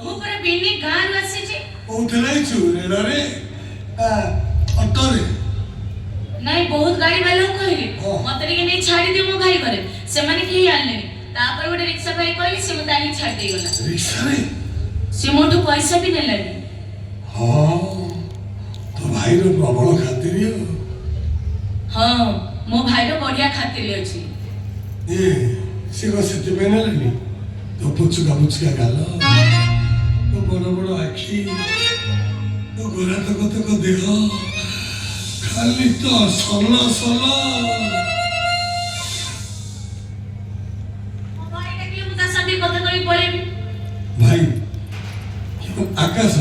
ମୁଁ ପୁରା ବିନି ଗାଁରୁ ଆସିଛି। କୋଉଥିରେ ଆଇଛୁ? ରେଳରେ ଅଟୋରେ? ନାଇଁ ବହୁତ ଗାଡ଼ି ବାଲାଙ୍କୁ କହିଲି ମତେ ଟିକେ ନେଇ ଛାଡ଼ିଦିଅ ମୋ ଭାଇ ଘରେ, ସେମାନେ କେହି ଆଣିଲେନି। ତାପରେ ଗୋଟେ ରିକ୍ସା ଭାଇ କହିଲି, ସେ ମତେ ଆଣିକି ଛାଡ଼ି ଦେଇଗଲା। ରିକ୍ସାରେ? ସେ ମୋଠୁ ପଇସା ବି ନେଲାନି। ହଁ, ତୋ ଭାଇର ପ୍ରବଳ ଖାତିରି। ହଁ, ମୋ ଭାଇର ବଢିଆ ଖାତିରି ଅଛି। ସେ କଣ ସେଥିପାଇଁ ନେଲାନି? ତୋ ପୁଚୁକା ପୁଚୁକା ଗାଲ, ତୋ ବଡ଼ ବଡ଼ ଆଖି, ତୋ ଗୋରା ତକ ତକ ଦେହ, ଖାଲି ତ ସଲ ସଲ। ମୋ ଭାଇ ଡାକିଲେ ମୁଁ ତା ସାଙ୍ଗେ କଥା କହି ପଳେଇବି। ଭାଇ ଆକାଶ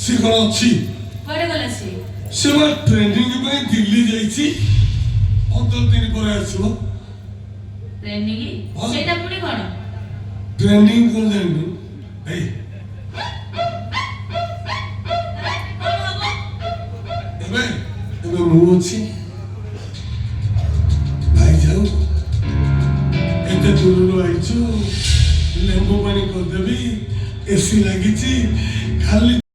ସେ କଣ ଅଛି? କୁଆଡ଼େ ଗଲା ସିଏ? ସେ ବା ଟ୍ରେନିଂ ପାଇଁ ଦିଲ୍ଲୀ ଯାଇଛି, 15 ଦିନ ପରେ ଆସିବ। ଟ୍ରେନିଂ? ସେଇଟା ପୁଣି କଣ? ଟ୍ରେନିଂ କଣ ଜାଣିନୁ? ଏଇ ଏବେ ଏବେ ମୁଁ ଅଛି। ଭାଇ ଯାଉ, ଏତେ ଦୂରରୁ ଆଇଛୁ, ଲେମ୍ବୁ ପାଣି କରିଦେବି, ଏସି ଲାଗିଛି, ଖାଲି